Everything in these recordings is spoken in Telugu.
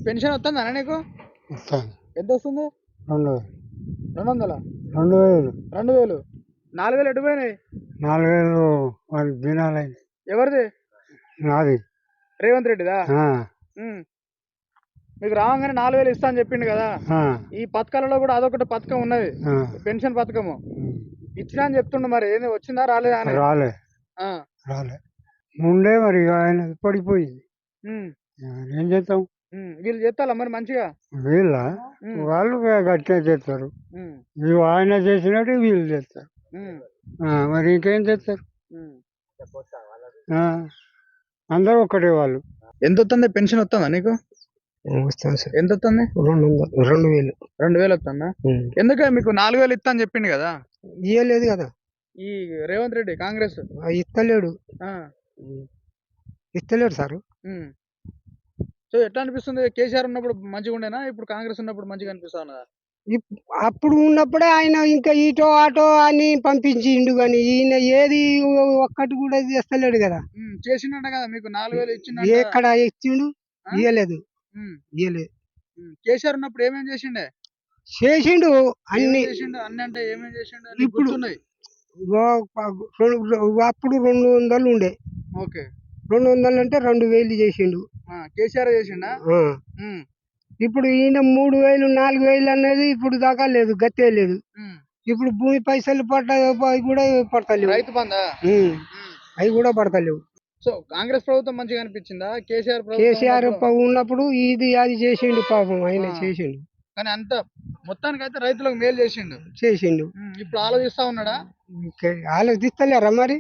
పెన్షన్ వస్తుందా నీకు? ఇస్తాను. ఎంత వస్తుంది? 2000. 200? 2000. 2000. 4000 ఎటు పోయినాయి? 4000 వాడి దినాలైంది. ఎవరిది? నాది. రేవంత్ రెడ్డిదా? ఆ, ఉమ్. మీకు రాగానే 4000 ఇస్తా అని చెప్పిండు కదా. ఆ, ఈ పథకాలలో కూడా అదొకటి పథకం ఉన్నది, ఆ. పెన్షన్ పథకము. ఉమ్. ఇచ్చినా అని చెప్తుండు, మరి ఏంది వచ్చిందా రాలేదా అని? రాలే ఆ. రాలే ముందే మరి ఇక ఆయన పడిపోయింది. ఉమ్. ఏం చేస్తాం? వీళ్ళు చేస్తారా మరి మంచిగా? వీళ్ళ ఉమ్. వాళ్ళు గట్టిగా చేస్తారు. ఉమ్. వీళ్ళు ఆయన చేసినట్టు వీళ్ళు చేస్తారు. ఉమ్. మరి ఇంకేం చేస్తారు? ఉమ్. ఆ, అందరూ ఒక్కటే వాళ్ళు. ఎంత వస్తుంది పెన్షన్? వస్తుందా నీకు? వస్తాను సార్. ఎంత వస్తుంది? 2000. 2000 వస్తుందా? ఎందుకే మీకు 4000 ఇస్తా అని చెప్పిండు కదా. ఇయ్యలేదు కదా ఈ రేవంత్ రెడ్డి కాంగ్రెస్. ఇస్తలేడు. ఆ. ఇస్తలేడు సార్. సో ఎట్లా అనిపిస్తుంది? కేసీఆర్ ఉన్నప్పుడు మంచిగా ఉండేనా, ఇప్పుడు కాంగ్రెస్ ఉన్నప్పుడు మంచిగా అనిపిస్తా ఉన్నదా? అప్పుడు ఉన్నప్పుడే ఆయన ఇంకా ఇటో అటో అని పంపించిండు, కానీ ఈయన ఏది ఒక్కటి కూడా చేస్తలేడు కదా. చేసిండ కదా మీకు 4000 ఇచ్చిండ. ఎక్కడ ఇచ్చిండు? ఇయ్యలేదు. ఇయ్యలేదు. కేసీఆర్ ఉన్నప్పుడు ఏమేం చేసిండే? చేసిండు అన్ని. అన్ని అంటే ఏమేం చేసిండు? ఇప్పుడు అప్పుడు 200 ఉండే. ఓకే. 200 అంటే 2000 చేసిండు. కేసీఆర్ చేసిండా? ఇప్పుడు ఈయన 3000 4000 అనేది ఇప్పుడు దాకా లేదు, గతే లేదు. ఇప్పుడు భూమి పైసలు కూడా పడతలేవు. రైతు బంధా అవి కూడా పడతలేవు. సో కాంగ్రెస్ ప్రభుత్వం మంచిగా అనిపించిందా? కేసీఆర్ ఉన్నప్పుడు ఇది అది చేసిండు, పాపం ఆయన చేసిండు. కానీ అంత మొత్తానికి అయితే రైతులకు మేలు చేసిండు. ఇప్పుడు ఆలోచిస్తా ఉన్నాడా? ఆలోచిస్తలేరా మరి?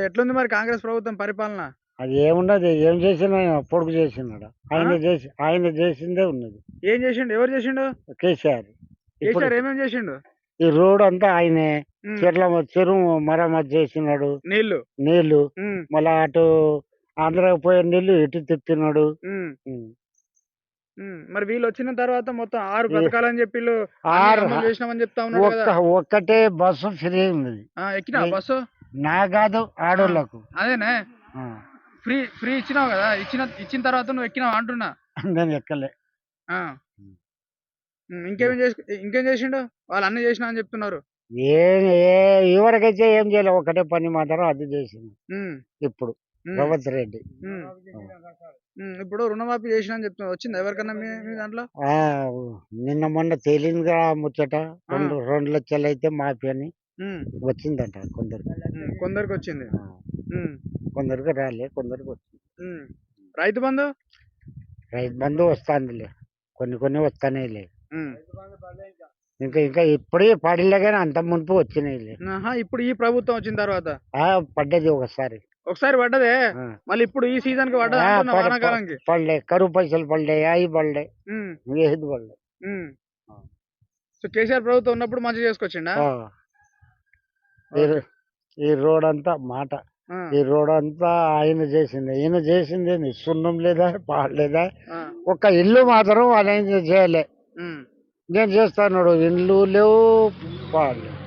ఎట్లుంది మరి కాంగ్రెస్ ప్రభుత్వం పరిపాలన? అది ఏమున్నది, ఏం చేసిన పొడుగు చేసినాడు. ఆయన చేసిందే ఉన్నది. ఏం చేసిండు? ఎవరు చేసిండు? కేసీఆర్. ఏమేం చేసిండు? ఈ రోడ్ అంతా ఆయనే. చెరువు మరమ్మతు చేసినాడు. నీళ్లు మళ్ళా అటు ఆంధ్రాకి పోయే నీళ్లు ఇటు తిప్పినాడు. మరి వీళ్ళు వచ్చిన తర్వాత మొత్తం 6 పథకాలని చెప్పి చేసినామని చెప్తా ఉన్నాడు. ఒక్కటే బస్సు ఫ్రీ ఉన్నది. ఎక్కినా బస్సు? నా కాదు, ఆడోళ్ళకు. అదేనే ఫ్రీ ఇచ్చినావు కదా. ఇచ్చిన తర్వాత నువ్వు ఎక్కినావు అంటున్నా. నేను ఎక్కలే. ఇంకేం చేసిండు? వాళ్ళు అన్ని చేసినా అని చెప్తున్నారు. ఎవరికైతే ఏం చేయలే, ఒకటే పని మాత్రం అది చేసింది ఇప్పుడు రేవంత్ రెడ్డి. ఇప్పుడు రుణమాఫీ చేసిన అని చెప్తున్నా. వచ్చిందా ఎవరికన్నా మీ దాంట్లో? నిన్న మొన్న తేలిందిగా ముచ్చట. 2 లక్షలు అయితే మాఫీ అని వచ్చిందంట కొందరికి వచ్చింది, కొందరికి రాలే, కొందరికి వచ్చింది. రైతు బంధు వస్తాందిలే, కొన్ని వస్తానే. ఇంకా ఇప్పుడే పడలే, కానీ అంత మునుపు వచ్చినాయి. ఇప్పుడు ఈ ప్రభుత్వం వచ్చిన తర్వాత పడ్డది ఒకసారి పడ్డదే. మళ్ళీ ఇప్పుడు ఈ సీజన్ కి పడలే. కరువు పైసలు పడ్డాయి, అవి పడ్డాయి, ఏది పడలే. సో కేసీఆర్ ప్రభుత్వం ఉన్నప్పుడు మంచిగా చేసుకొచ్చిండా? ఈ రోడ్ అంతా ఈ రోడ్ అంతా ఆయన చేసింది. ఈయన చేసింది సున్నం లేదా, పాడలేదా, ఒక ఇల్లు మాత్రం ఆయన చేయలే. నేను చేస్తాను, ఇల్లు లేవు, పాడలేవు.